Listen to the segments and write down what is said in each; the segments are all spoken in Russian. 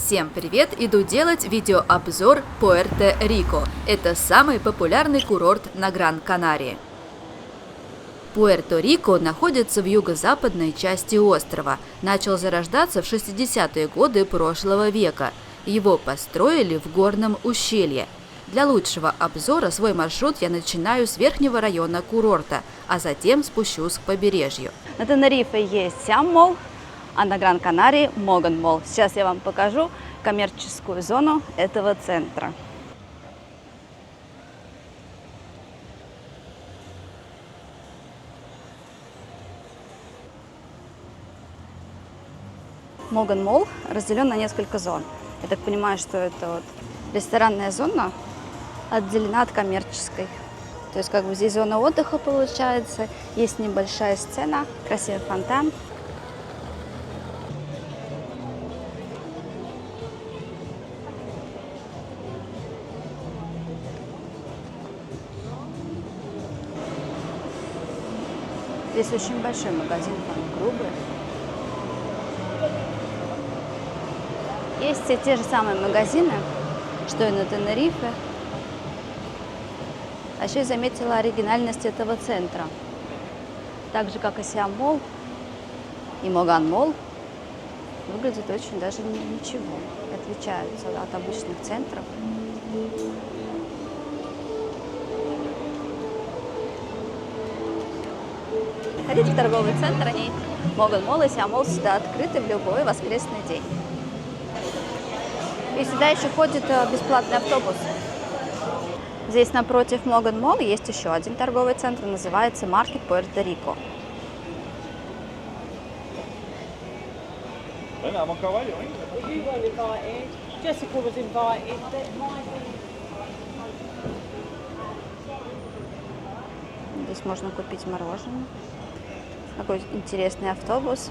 Всем привет! Иду делать видеообзор Пуэрто-Рико. Это самый популярный курорт на Гран-Канарии. Пуэрто-Рико находится в юго-западной части острова. Начал зарождаться в 60-е годы прошлого века. Его построили в горном ущелье. Для лучшего обзора свой маршрут я начинаю с верхнего района курорта, а затем спущусь к побережью. На Тенерифе есть Сиам-молл, а на Гран-Канарии Моган-молл. Сейчас я вам покажу коммерческую зону этого центра. Моган-молл разделен на несколько зон. Я так понимаю, что это вот ресторанная зона отделена от коммерческой. То есть как бы здесь зона отдыха получается, есть небольшая сцена, красивый фонтан. Здесь очень большой магазин Пан Грубер. Есть все те же самые магазины, что и на Тенерифе. А еще я заметила оригинальность этого центра. Так же, как и Сиам-молл и Моган-молл, выглядит очень даже ничего. Отличаются от обычных центров. Ходите в торговый центр, они Моган-молл и Сиам-молл всегда открыты в любой воскресный день. И сюда еще ходит бесплатный автобус. Здесь напротив Моган-молл есть еще один торговый центр, называется Маркет Пуэрто-Рико. Здесь можно купить мороженое. Такой интересный автобус.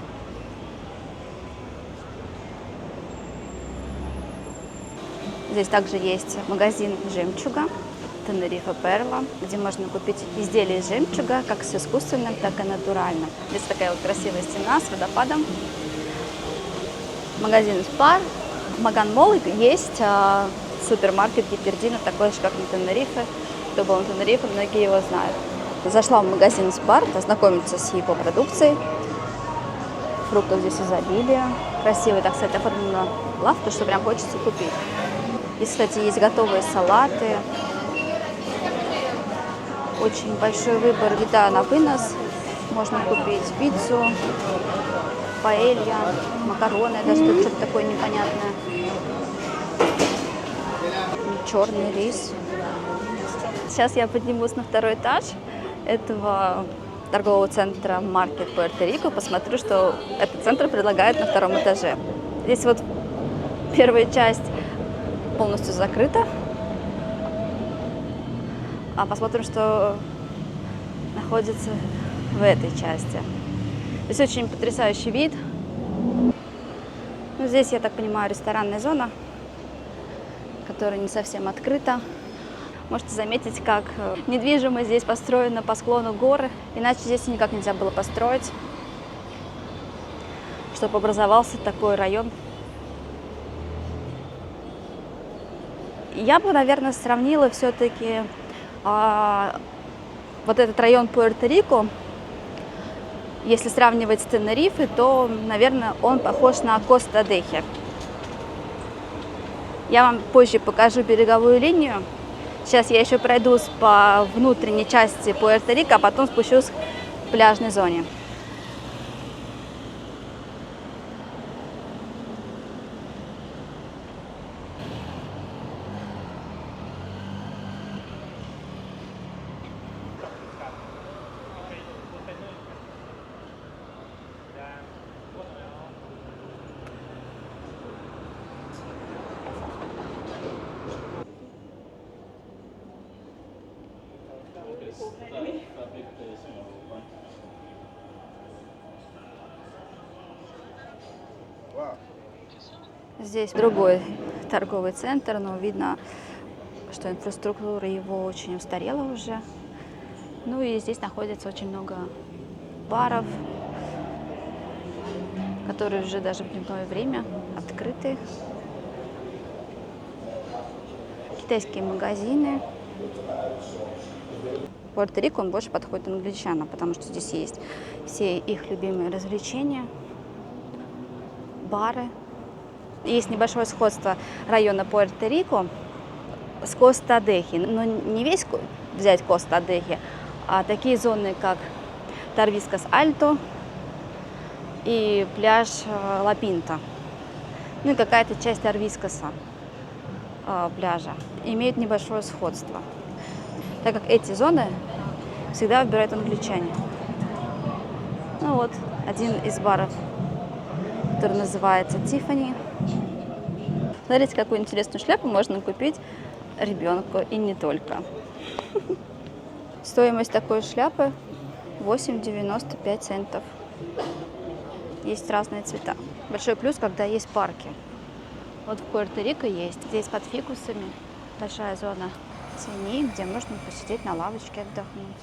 Здесь также есть магазин жемчуга Тенерифе Перла, где можно купить изделия из жемчуга, как с искусственным, так и натуральным. Здесь такая вот красивая стена с водопадом. Магазин Спар. В Моган-молл есть супермаркет Гипердина, такой же, как на Тенерифе. Кто был на Тенерифе, многие его знают. Зашла в магазин Спар, ознакомиться с его продукцией. Фруктов здесь изобилие. Красиво, так сказать, оформлена лавка, что прям хочется купить. Здесь, кстати, есть готовые салаты. Очень большой выбор еда на вынос. Можно купить пиццу, паэлья, макароны, даже тут что-то такое непонятное. Черный рис. Сейчас я поднимусь на второй этаж этого торгового центра Маркет Пуэрто-Рико, посмотрю, что этот центр предлагает на втором этаже. Здесь вот первая часть полностью закрыта. А посмотрим, что находится в этой части. Здесь очень потрясающий вид. Ну, здесь, я так понимаю, ресторанная зона, которая не совсем открыта. Можете заметить, как недвижимость здесь построена по склону горы. Иначе здесь никак нельзя было построить, чтобы образовался такой район. Я бы, наверное, сравнила все-таки вот этот район Пуэрто-Рико. Если сравнивать с Тенерифе, то, наверное, он похож на Коста-Дехе. Я вам позже покажу береговую линию. Сейчас я еще пройдусь по внутренней части Пуэрто-Рико, а потом спущусь к пляжной зоне. Здесь другой торговый центр, но видно, что инфраструктура его очень устарела уже. Ну и здесь находится очень много баров, которые уже даже в дневное время открыты. китайские магазины. Пуэрто-Рико, он больше подходит англичанам, потому что здесь есть все их любимые развлечения, бары. Есть небольшое сходство района Пуэрто-Рико с Коста-Дехи. Но не весь взять Коста-Дехи, а такие зоны, как Торвискас-Альто и пляж Ла-Пинта. Ну и какая-то часть Торвискаса пляжа имеют небольшое сходство, так как эти зоны всегда выбирают англичане. Ну вот, один из баров, который называется Тиффани. Смотрите, какую интересную шляпу можно купить ребенку и не только. Стоимость такой шляпы 8,95 центов. Есть разные цвета. Большой плюс, когда есть парки. Вот в Пуэрто-Рико есть. Здесь под фикусами большая зона тени, где можно посидеть на лавочке, отдохнуть.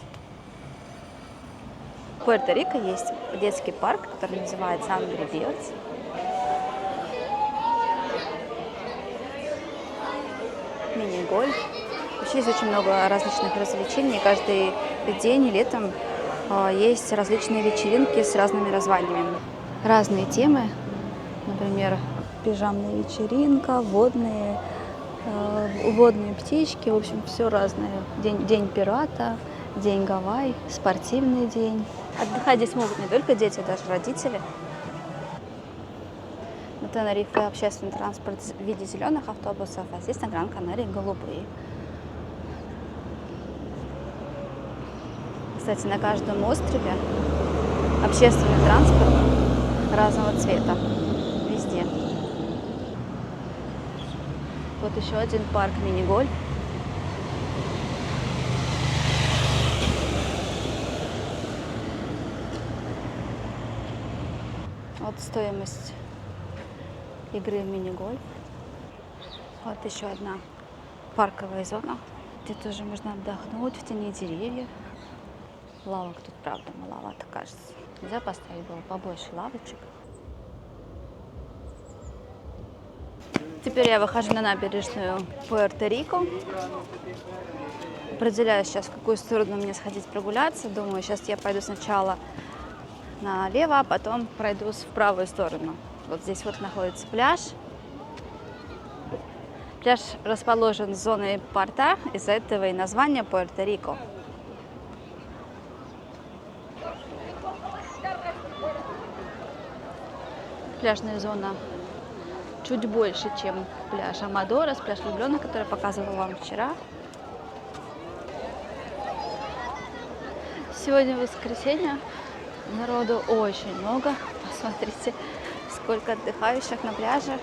В Пуэрто-Рико есть детский парк, который называется Angry Birds. Мини-гольф. Вообще есть очень много различных развлечений. Каждый день и летом есть различные вечеринки с разными названиями. Разные темы, например, пижамная вечеринка, водные птички, в общем, все разное. День пирата, день Гавайи, спортивный день. Отдыхать здесь могут не только дети, даже родители. На Тенерифе общественный транспорт в виде зеленых автобусов, а здесь на Гран-Канарии голубые. Кстати, на каждом острове общественный транспорт разного цвета. Везде. Вот еще один парк мини-гольф. Вот стоимость игры в мини-гольф. Вот еще одна парковая зона, где тоже можно отдохнуть в тени деревьев. Лавок тут, правда, маловато, кажется. Нельзя поставить было побольше лавочек. Теперь я выхожу на набережную Пуэрто-Рико. Определяю сейчас, в какую сторону мне сходить прогуляться. Думаю, сейчас я пойду сначала налево, а потом пройдусь в правую сторону. Вот здесь вот находится пляж. Пляж расположен с зоной порта, из-за этого и название Пуэрто-Рико. Пляжная зона чуть больше, чем пляж Амадорос, пляж влюбленных, который я показывала вам вчера. Сегодня воскресенье, народу очень много. Посмотрите, сколько отдыхающих на пляже.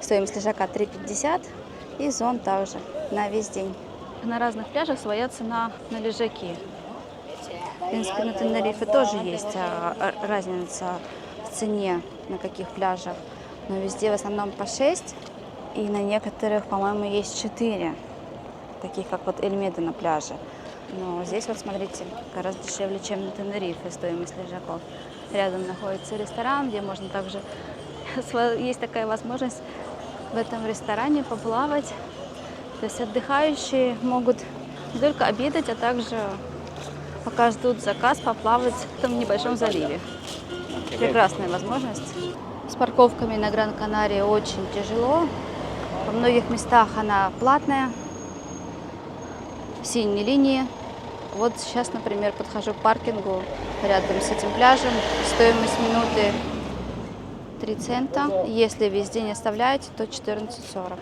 Стоимость лежака 3,50 и зон также на весь день. На разных пляжах своя цена на лежаки. В принципе, на Тенерифе тоже есть разница в цене, на каких пляжах. Но везде в основном по 6, и на некоторых, по-моему, есть 4, таких как вот Эль-Меда на пляже. Но здесь вот, смотрите, гораздо дешевле, чем на Тенерифе стоимость лежаков. Рядом находится ресторан, где можно также, есть такая возможность в этом ресторане поплавать. То есть отдыхающие могут не только обедать, а также, пока ждут заказ, поплавать в этом небольшом заливе. Прекрасная возможность. С парковками на Гран-Канарии очень тяжело. Во многих местах она платная, синей линии. Вот сейчас, например, подхожу к паркингу рядом с этим пляжем. Стоимость минуты 3 цента. Если весь день оставляете, то 14,40.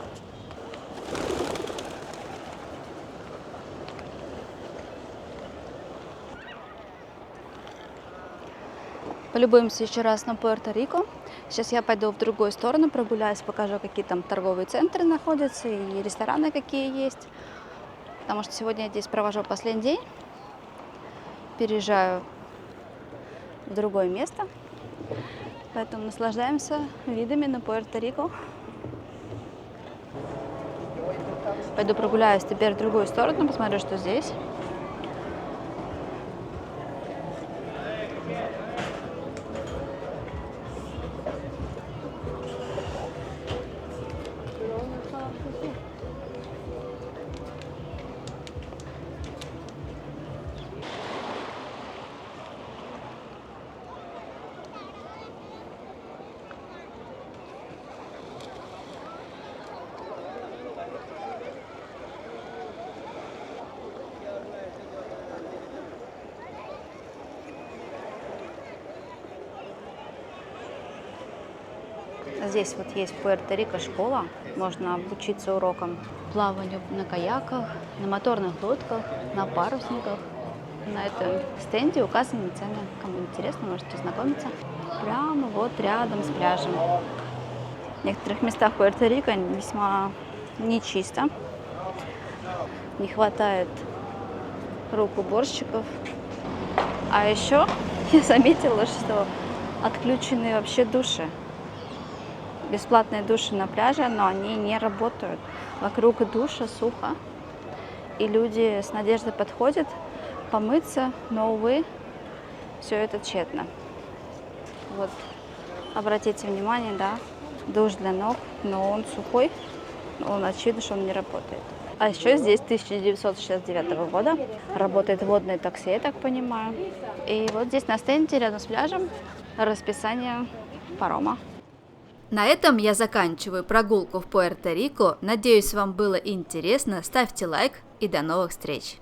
Полюбуемся еще раз на Пуэрто-Рико. Сейчас я пойду в другую сторону, прогуляюсь, покажу, какие там торговые центры находятся и рестораны какие есть. Потому что сегодня я здесь провожу последний день. переезжаю в другое место, поэтому наслаждаемся видами на Пуэрто-Рико. Пойду прогуляюсь теперь в другую сторону, посмотрю, что здесь. Здесь вот есть в Пуэрто-Рико школа, можно обучиться урокам плаванию на каяках, на моторных лодках, на парусниках. На этом стенде указаны цены. Кому интересно, можете ознакомиться. Прямо вот рядом с пляжем. В некоторых местах Пуэрто-Рико весьма нечисто. Не хватает рук уборщиков. А еще я заметила, что отключены вообще души. Бесплатные души на пляже, но они не работают. Вокруг душа сухо, и люди с надеждой подходят помыться, но, увы, все это тщетно. Вот, обратите внимание, да, душ для ног, но он сухой, он очевидно, что он не работает. А еще здесь 1969 года работает водное такси, я так понимаю. И вот здесь на стенде рядом с пляжем расписание парома. На этом я заканчиваю прогулку в Пуэрто-Рико. Надеюсь, вам было интересно. Ставьте лайк и до новых встреч!